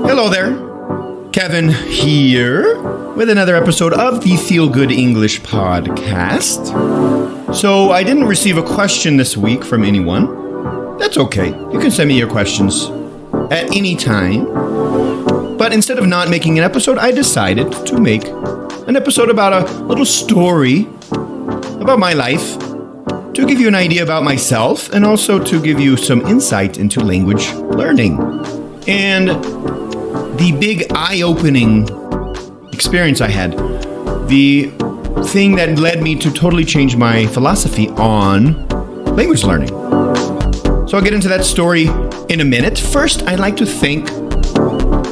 Hello there, Kevin here with another episode of the Feel Good English Podcast. So I didn't receive a question this week from anyone. That's okay. You can send me your questions at any time. But instead of not making an episode, I decided to make an episode about a little story about my life to give you an idea about myself and also to give you some insight into language learning. And the big eye-opening experience I had, the thing that led me to totally change my philosophy on language learning. So I'll get into that story in a minute. First, I'd like to thank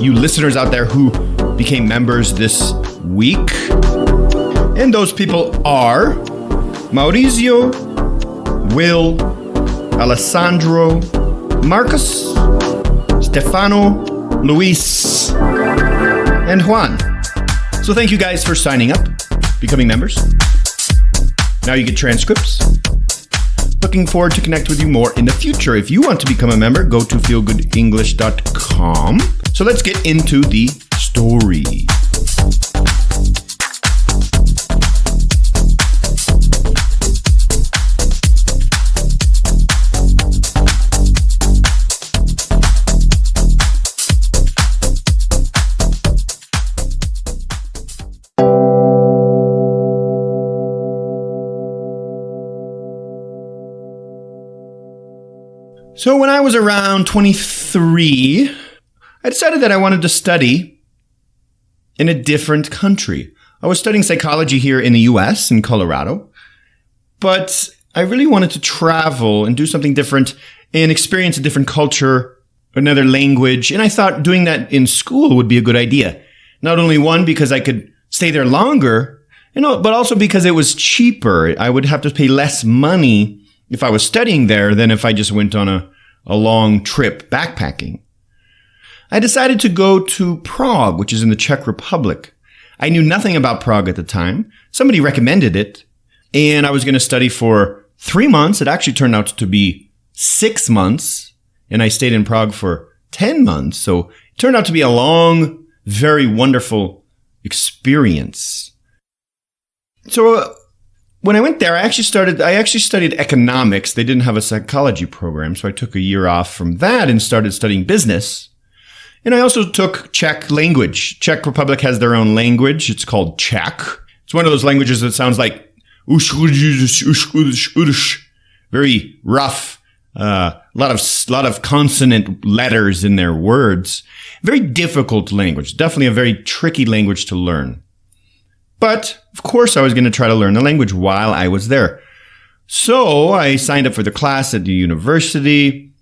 you listeners out there who became members this week. And those people are Mauricio, Will, Alessandro, Marcus, Stefano, Luis, and Juan. So thank you guys for signing up, becoming members. Now you get transcripts. Looking forward to connect with you more in the future. If you want to become a member, go to feelgoodenglish.com. So let's get into the story. So when I was around 23, I decided that I wanted to study in a different country. I was studying psychology here in the US, in Colorado, but I really wanted to travel and do something different and experience a different culture, another language, and I thought doing that in school would be a good idea. Not only one, because I could stay there longer, but also because it was cheaper. I would have to pay less money if I was studying there than if I just went on a long trip backpacking. I decided to go to Prague, which is in the Czech Republic. I knew nothing about Prague at the time. Somebody recommended it, and I was going to study for 3 months. It actually turned out to be 6 months, and I stayed in Prague for 10 months. So it turned out to be a long, very wonderful experience. So when I went there, I actually studied economics. They didn't have a psychology program, so I took a year off from that and started studying business. And I also took Czech language. Czech Republic has their own language. It's called Czech. It's one of those languages that sounds like very rough. A lot of consonant letters in their words. Very difficult language. Definitely a very tricky language to learn. But, of course, I was going to try to learn the language while I was there. So I signed up for the class at the university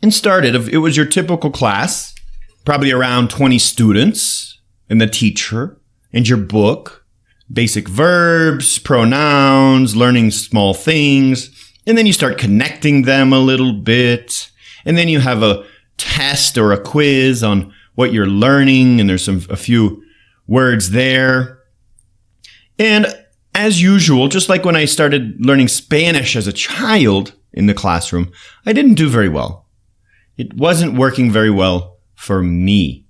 and started. It was your typical class, probably around 20 students, and the teacher, and your book, basic verbs, pronouns, learning small things, and then you start connecting them a little bit, and then you have a test or a quiz on what you're learning, and there's a few words there. And as usual, just like when I started learning Spanish as a child in the classroom, I didn't do very well. It wasn't working very well for me.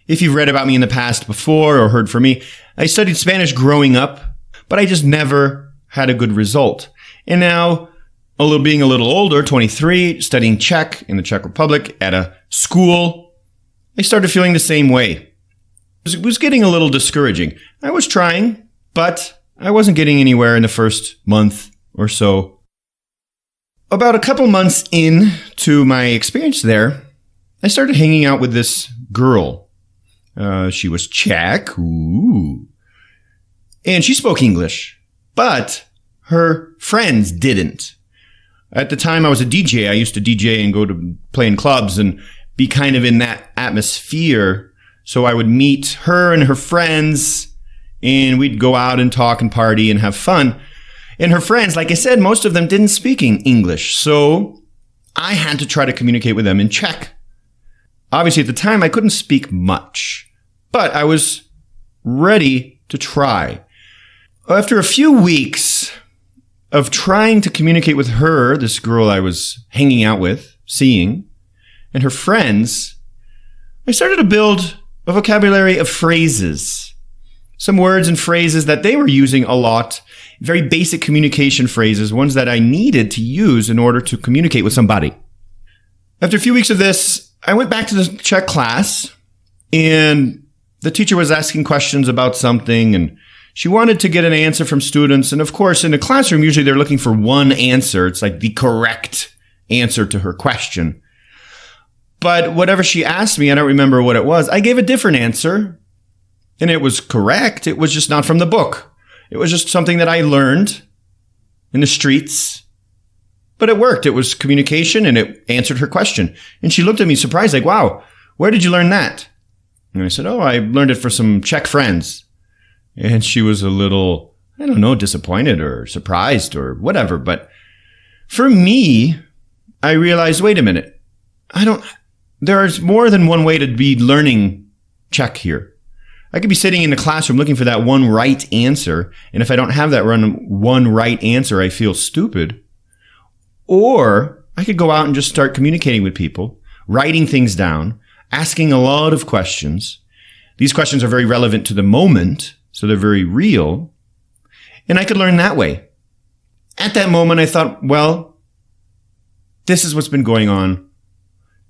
If you've read about me in the past before or heard from me, I studied Spanish growing up, but I just never had a good result. And now, being a little older, 23, studying Czech in the Czech Republic at a school, I started feeling the same way. It was getting a little discouraging. I was trying, but I wasn't getting anywhere in the first month or so. About a couple months into my experience there, I started hanging out with this girl. She was Czech, and she spoke English, but her friends didn't. At the time I was a DJ, I used to DJ and go to play in clubs and be kind of in that atmosphere. So I would meet her and her friends, and we'd go out and talk and party and have fun. And her friends, like I said, most of them didn't speak English. So I had to try to communicate with them in Czech. Obviously, at the time, I couldn't speak much, but I was ready to try. After a few weeks, of trying to communicate with her, this girl I was hanging out with, seeing, and her friends, I started to build a vocabulary of phrases. Some words and phrases that they were using a lot, very basic communication phrases, ones that I needed to use in order to communicate with somebody. After a few weeks of this, I went back to the Czech class, and the teacher was asking questions about something, and she wanted to get an answer from students. And of course, in a classroom, usually they're looking for one answer. It's like the correct answer to her question. But whatever she asked me, I don't remember what it was, I gave a different answer. And it was correct. It was just not from the book. It was just something that I learned in the streets. But it worked. It was communication, and it answered her question. And she looked at me surprised, like, wow, where did you learn that? And I said, oh, I learned it for some Czech friends. And she was a little, I don't know, disappointed or surprised or whatever. But for me, I realized, wait a minute, there's more than one way to be learning Czech here. I could be sitting in the classroom looking for that one right answer. And if I don't have that one right answer, I feel stupid. Or I could go out and just start communicating with people, writing things down, asking a lot of questions. These questions are very relevant to the moment, so they're very real. And I could learn that way. At that moment, I thought, well, this is what's been going on.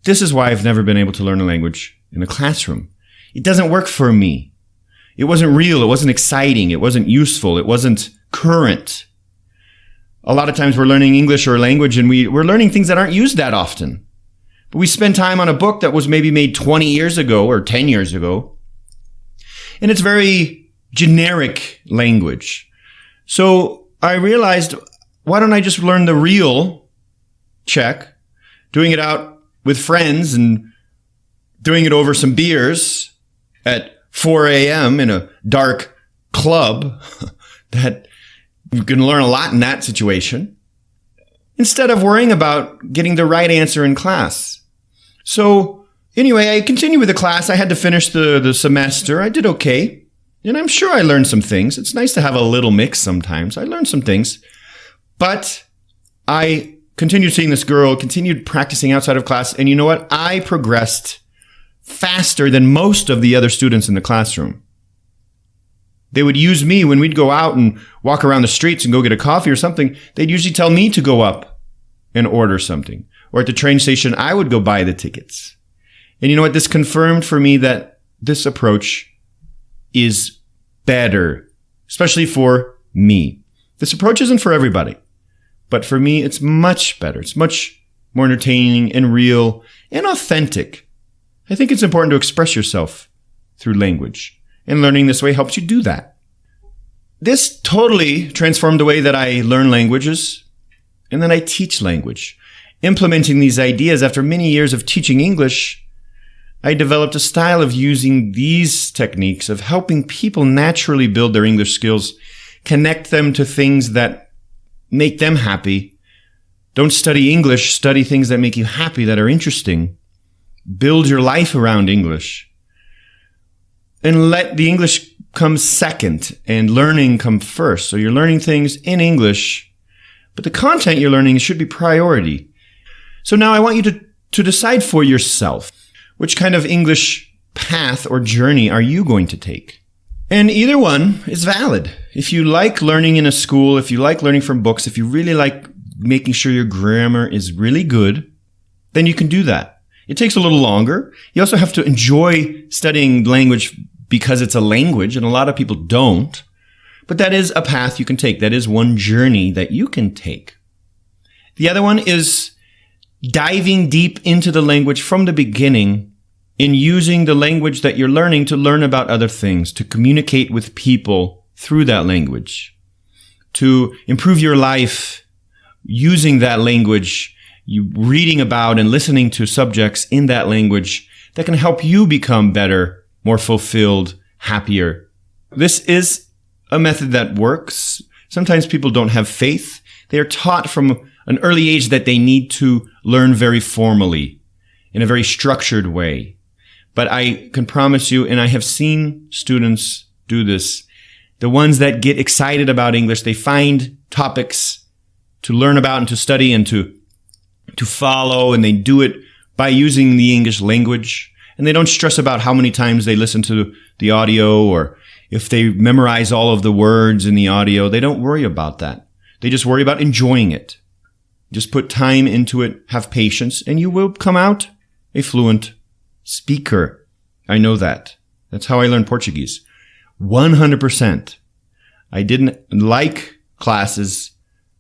This is why I've never been able to learn a language in a classroom. It doesn't work for me. It wasn't real. It wasn't exciting. It wasn't useful. It wasn't current. A lot of times we're learning English or a language, and we're learning things that aren't used that often. But we spend time on a book that was maybe made 20 years ago or 10 years ago. And it's very generic language. So I realized, why don't I just learn the real Czech, doing it out with friends and doing it over some beers at 4 a.m. in a dark club that you can learn a lot in that situation, instead of worrying about getting the right answer in class. So anyway, I continued with the class. I had to finish the semester. I did okay. And I'm sure I learned some things. It's nice to have a little mix sometimes. I learned some things. But I continued seeing this girl, continued practicing outside of class. And you know what? I progressed faster than most of the other students in the classroom. They would use me when we'd go out and walk around the streets and go get a coffee or something. They'd usually tell me to go up and order something. Or at the train station, I would go buy the tickets. And you know what? This confirmed for me that this approach is better, especially for me. This approach isn't for everybody, but for me, it's much better. It's much more entertaining and real and authentic. I think it's important to express yourself through language, and learning this way helps you do that. This totally transformed the way that I learn languages and that I teach language. Implementing these ideas after many years of teaching English, I developed a style of using these techniques of helping people naturally build their English skills, connect them to things that make them happy. Don't study English, study things that make you happy, that are interesting. Build your life around English. And let the English come second and learning come first. So you're learning things in English, but the content you're learning should be priority. So now I want you to decide for yourself, which kind of English path or journey are you going to take? And either one is valid. If you like learning in a school, if you like learning from books, if you really like making sure your grammar is really good, then you can do that. It takes a little longer. You also have to enjoy studying language because it's a language, and a lot of people don't. But that is a path you can take. That is one journey that you can take. The other one is diving deep into the language from the beginning in using the language that you're learning to learn about other things, to communicate with people through that language, to improve your life using that language, you reading about and listening to subjects in that language that can help you become better, more fulfilled, happier. This is a method that works. Sometimes people don't have faith. They are taught from an early age that they need to learn very formally, in a very structured way. But I can promise you, and I have seen students do this, the ones that get excited about English, they find topics to learn about and to study and to follow, and they do it by using the English language. And they don't stress about how many times they listen to the audio or if they memorize all of the words in the audio. They don't worry about that. They just worry about enjoying it. Just put time into it, have patience, and you will come out a fluent speaker. I know that. That's how I learned Portuguese. 100%. I didn't like classes,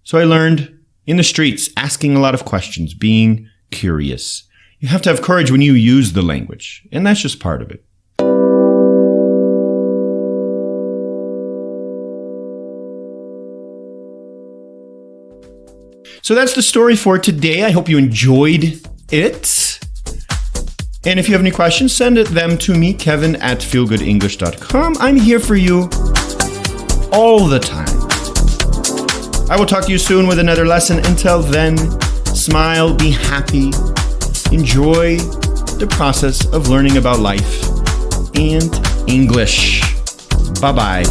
so I learned in the streets, asking a lot of questions, being curious. You have to have courage when you use the language, and that's just part of it. So that's the story for today. I hope you enjoyed it. And if you have any questions, send them to me, kevin@feelgoodenglish.com. I'm here for you all the time. I will talk to you soon with another lesson. Until then, smile, be happy, enjoy the process of learning about life and English. Bye-bye.